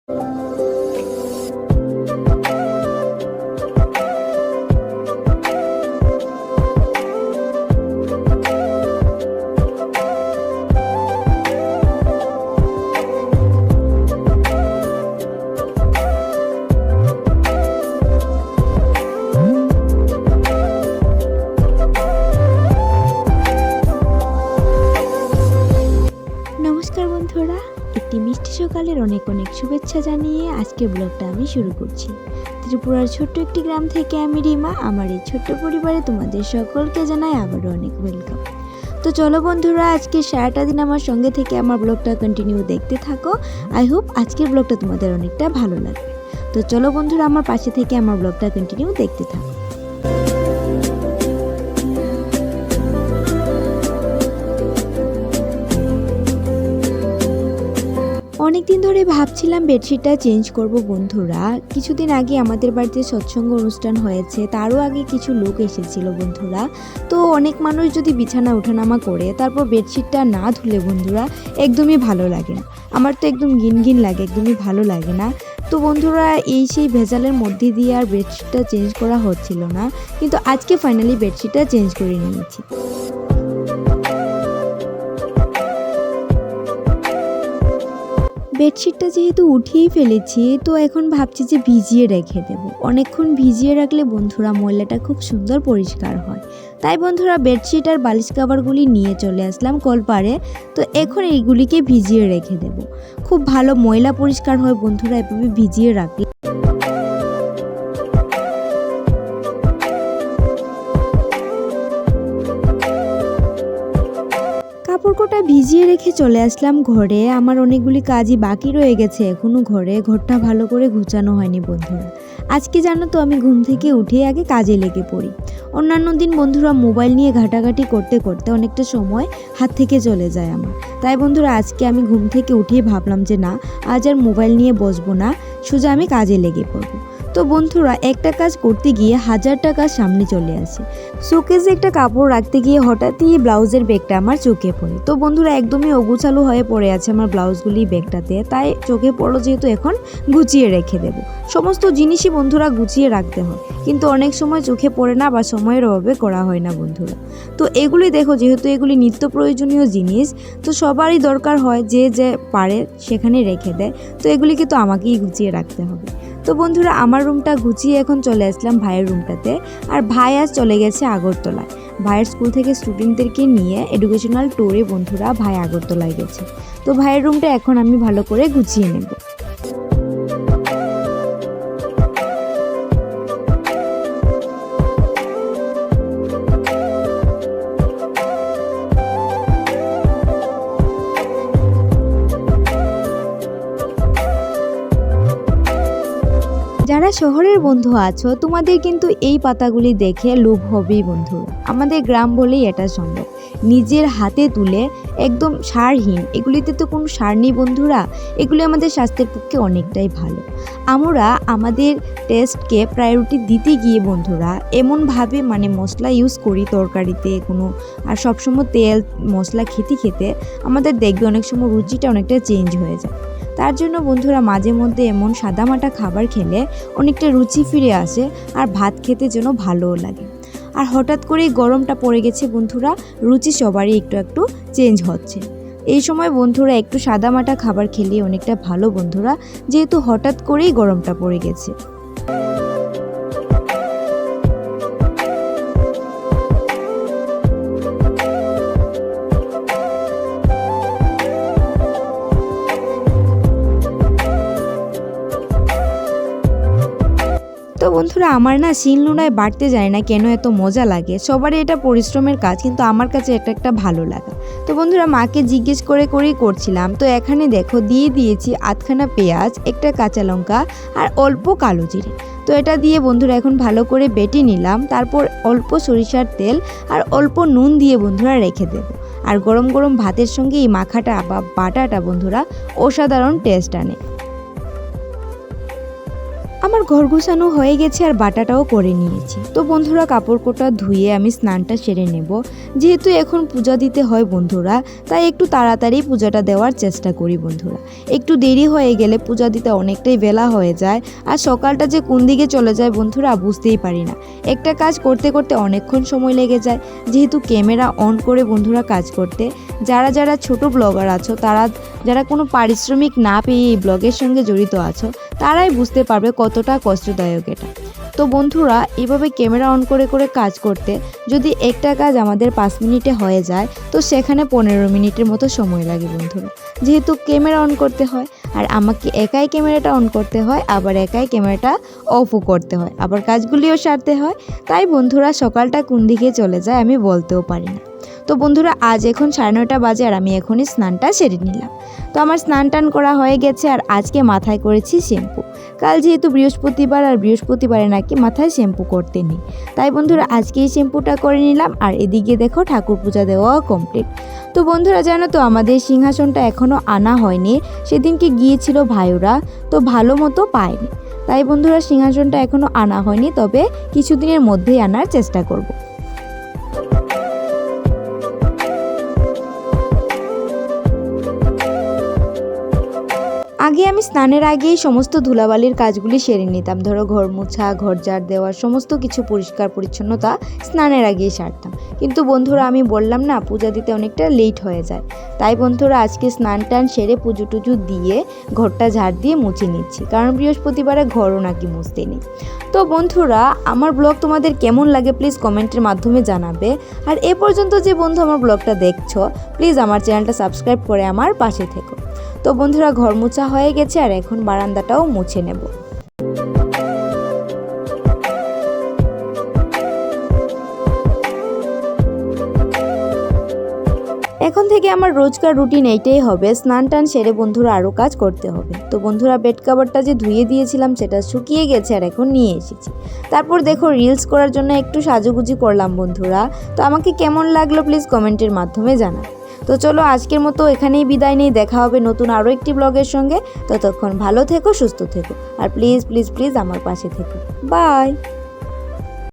নমস্কার বন্ধুরা, একটি মিষ্টি সকালের অনেক অনেক শুভেচ্ছা জানিয়ে আজকের ব্লগটা আমি শুরু করছি। ত্রিপুরার ছোট্ট একটি গ্রাম থেকে আমি রিমা। আমার এই ছোট্ট পরিবারে তোমাদের সকলকে জানাই আবারও অনেক ওয়েলকাম। তো চলো বন্ধুরা, আজকে সারাটা দিন আমার সঙ্গে থেকে আমার ব্লগটা কন্টিনিউ দেখতে থাকো। আই হোপ আজকের ব্লগটা তোমাদের অনেকটা ভালো লাগবে। তো চলো বন্ধুরা, আমার পাশে থেকে আমার ব্লগটা কন্টিনিউ দেখতে থাকো। অনেকদিন ধরে ভাবছিলাম বেডশিটটা চেঞ্জ করব বন্ধুরা। কিছুদিন আগে আমাদের বাড়িতে সৎসঙ্গ অনুষ্ঠান হয়েছে, তারও আগে কিছু লোক এসেছিল বন্ধুরা। তো অনেক মানুষ যদি বিছানা ওঠানামা করে তারপর বেডশিটটা না ধুলে বন্ধুরা একদমই ভালো লাগে না। আমার তো একদম ঘিন লাগে, একদমই ভালো লাগে না। তো বন্ধুরা, সেই ভেজালের মধ্যে দিয়ে আর বেডশিটটা চেঞ্জ করা হচ্ছিল না, কিন্তু আজকে ফাইনালি বেডশিটটা চেঞ্জ করে নিয়েছি। বেডশিটটা যেহেতু উঠিয়েই ফেলেছি, তো এখন ভাবছি যে ভিজিয়ে রেখে দেব। অনেকক্ষণ ভিজিয়ে রাখলে বন্ধুরা ময়লাটা খুব সুন্দর পরিষ্কার হয়। তাই বন্ধুরা বেডশিট আর বালিশ কাভারগুলি নিয়ে চলে আসলাম কলপারে। তো এখন এইগুলিকে ভিজিয়ে রেখে দেব। খুব ভালো ময়লা পরিষ্কার হয় বন্ধুরা এভাবে ভিজিয়ে রাখলে। কাপড়টা ভিজিয়ে রেখে চলে আসলাম ঘরে। আমার অনেকগুলি কাজই বাকি রয়ে গেছে এখনো ঘরটা ভালো করে গুছানো হয়নি বন্ধুরা। আজকে জানো তো, আমি ঘুম থেকে উঠে আগে কাজে লেগে পড়ি। অন্যান্য দিন বন্ধুরা মোবাইল নিয়ে ঘাটাঘাটি করতে করতে অনেকটা সময় হাত থেকে চলে যায় আমার। তাই বন্ধুরা আজকে আমি ঘুম থেকে উঠেই ভাবলাম যে না, আজ আর মোবাইল নিয়ে বসবো না, সোজা আমি কাজে লেগে পড়বো। তো বন্ধুরা একটা কাজ করতে গিয়ে হাজারটা কাজ সামনে চলে আসে। শোকেসে একটা কাপড় রাখতে গিয়ে হঠাৎই ব্লাউজের ব্যাগটা আমার চোখে পড়ে। তো বন্ধুরা একদমই অগুছালো হয়ে পড়ে আছে আমার ব্লাউজগুলি ব্যাগটাতে। তাই চোখে পড়লো যেহেতু এখন গুছিয়ে রেখে দেব। সমস্ত জিনিসই বন্ধুরা গুছিয়ে রাখতে হয়, কিন্তু অনেক সময় চোখে পড়ে না বা সময়ের অভাবে করা হয় না বন্ধুরা। তো এগুলি দেখো, যেহেতু এগুলি নিত্য প্রয়োজনীয় জিনিস, তো সবারই দরকার হয়, যে যে পারে সেখানে রেখে দেয়। তো এগুলিকে তো আমাকেই গুছিয়ে রাখতে হবে। তো বন্ধুরা আমার রুমটা গুছিয়ে এখন চলে আসলাম ভাইয়ের রুমটাতে। আর ভাই আজ চলে গেছে আগরতলায়। ভাইয়ের স্কুল থেকে স্টুডেন্টদেরকে নিয়ে এডুকেশনাল ট্যুরে বন্ধুরা ভাই আগরতলায় গেছে। তো ভাইয়ের রুমটা এখন আমি ভালো করে গুছিয়ে নেব। যারা শহরের বন্ধু আছো, তোমাদের কিন্তু এই পাতাগুলি দেখে লোভ হবেই বন্ধুরা। আমাদের গ্রাম বলেই এটা সম্ভব। নিজের হাতে তুলে একদম সারহীন, এগুলিতে তো কোনো সার নেই বন্ধুরা। এগুলি আমাদের স্বাস্থ্যের পক্ষে অনেকটাই ভালো। আমরা আমাদের টেস্টকে প্রায়োরিটি দিতে গিয়ে বন্ধুরা এমনভাবে মশলা ইউজ করি তরকারিতে কোনো, আর সবসময় তেল মশলা খেতে আমাদের দেখবে অনেক সময় রুচিটা অনেকটা চেঞ্জ হয়ে যায়। তার জন্য বন্ধুরা মাঝে মধ্যে এমন সাদামাটা খাবার খেলে অনেকটা রুচি ফিরে আসে, আর ভাত খেতে যেন ভালোও লাগে। আর হঠাৎ করেই গরমটা পড়ে গেছে বন্ধুরা, রুচি সবারই একটু একটু চেঞ্জ হচ্ছে। এই সময় বন্ধুরা একটু সাদামাটা খাবার খেলে অনেকটা ভালো বন্ধুরা, যেহেতু হঠাৎ করেই গরমটা পড়ে গেছে। তো বন্ধুরা আমার না শিলনোড়ায় বাটতে যায় না কেন এত মজা লাগে। সবারই এটা পরিশ্রমের কাজ, কিন্তু আমার কাছে একটা ভালো লাগা। তো বন্ধুরা মাকে জিজ্ঞেস করেই করছিলাম। তো এখানে দেখো দিয়ে দিয়েছি আধখানা পেঁয়াজ, একটা কাঁচা লঙ্কা আর অল্প কালো জিরে। তো এটা দিয়ে বন্ধুরা এখন ভালো করে বেটে নিলাম। তারপর অল্প সরিষার তেল আর অল্প নুন দিয়ে বন্ধুরা রেখে দেব। আর গরম গরম ভাতের সঙ্গে এই মাখাটা বা বাটাটা বন্ধুরা অসাধারণ টেস্ট আনে। আমার ঘর গুছানো হয়ে গেছে আর বাটাটাও করে নিয়েছি। তো বন্ধুরা কাপড় কোটা ধুয়ে আমি স্নানটা সেরে নেব। যেহেতু এখন পূজা দিতে হয় বন্ধুরা, তাই একটু তাড়াতাড়ি পূজাটা দেওয়ার চেষ্টা করি বন্ধুরা। একটু দেরি হয়ে গেলে পূজা দিতে অনেকটাই বেলা হয়ে যায়, আর সকালটা যে কোন দিকে চলে যায় বন্ধুরা বুঝতেই পারি না। একটা কাজ করতে করতে অনেকক্ষণ সময় লেগে যায়। যেহেতু ক্যামেরা অন করে বন্ধুরা কাজ করতে, যারা যারা ছোট ব্লগার আছো, যারা কোনো পারিশ্রমিক না পেয়ে এই ব্লগের সঙ্গে জড়িত আছো, তারাই বুঝতে পারবে কতটা কষ্টদায়ক এটা। তো বন্ধুরা এভাবে ক্যামেরা অন করে করে কাজ করতে যদি একটা কাজ আমাদের 5 মিনিটে হয়ে যায়, তো সেখানে 15 মিনিটের মতো সময় লাগে বন্ধুরা। যেহেতু ক্যামেরা অন করতে হয়, আর আমাকে একাই ক্যামেরাটা অন করতে হয়, আবার একাই ক্যামেরাটা অফও করতে হয়, আবার কাজগুলিও সারতে হয়। তাই বন্ধুরা সকালটা কোন দিকে চলে যায় আমি বলতেও পারি না। তো বন্ধুরা আজ এখন 9:30 বাজে আর আমি এখনই স্নানটা সেরে নিলাম। তো আমার স্নান টান করা হয়ে গেছে, আর আজকে মাথায় করেছি শ্যাম্পু। কাল যেহেতু বৃহস্পতিবার, আর বৃহস্পতিবারে নাকি মাথায় শ্যাম্পু করতে নেই, তাই বন্ধুরা আজকে এই শ্যাম্পুটা করে নিলাম। আর এদিকে দেখো ঠাকুর পূজা দেওয়াও কমপ্লিট। তো বন্ধুরা জানো তো আমাদের সিংহাসনটা এখনও আনা হয়নি। সেদিনকে গিয়েছিল ভাইরা, তো ভালো মতো পায়নি। তাই বন্ধুরা সিংহাসনটা এখনও আনা হয়নি, তবে কিছুদিনের মধ্যেই আনার চেষ্টা করব। আগে আমি স্নানের আগেই সমস্ত ধুলাবালির কাজগুলি সেরে নিতাম। ধরো ঘর মোছা, ঘর ঝাড় দেওয়া, সমস্ত কিছু পরিষ্কার পরিচ্ছন্নতা স্নানের আগেই সারতাম। কিন্তু বন্ধুরা আমি বললাম না, পূজা দিতে অনেকটা লেট হয়ে যায়। তাই বন্ধুরা আজকে স্নান টান সেরে পুজো টুজো দিয়ে ঘরটা ঝাড় দিয়ে মুছে নিচ্ছি, কারণ বৃহস্পতিবারে ঘরও নাকি মুছতে নেই। তো বন্ধুরা আমার ব্লগ তোমাদের কেমন লাগে প্লিজ কমেন্টের মাধ্যমে জানাবে। আর এ পর্যন্ত যে বন্ধু আমার ব্লগটা দেখছো, প্লিজ আমার চ্যানেলটা সাবস্ক্রাইব করে আমার পাশে থেকো। তো বন্ধুরা ঘর মোছা হয়ে গেছে, আর এখন বারান্দাটাও মুছে নেব। এখন থেকে আমার রোজকার রুটিন এইটাই হবে, স্নান টান সেরে বন্ধুরা আরও কাজ করতে হবে। তো বন্ধুরা বেড কাভারটা যে ধুয়ে দিয়েছিলাম সেটা শুকিয়ে গেছে, আর এখন নিয়ে এসেছি। তারপর দেখো রিলস করার জন্য একটু সাজুগুজি করলাম বন্ধুরা। তো আমাকে কেমন লাগলো প্লিজ কমেন্টের মাধ্যমে জানাও। তো চলো আজকের মতো এখানেই বিদায় নেই, দেখা হবে নতুন আরও একটি ব্লগের সঙ্গে। ততক্ষণ ভালো থেকো, সুস্থ থেকো, আর প্লিজ প্লিজ প্লিজ আমার পাশে থেকো। বাই।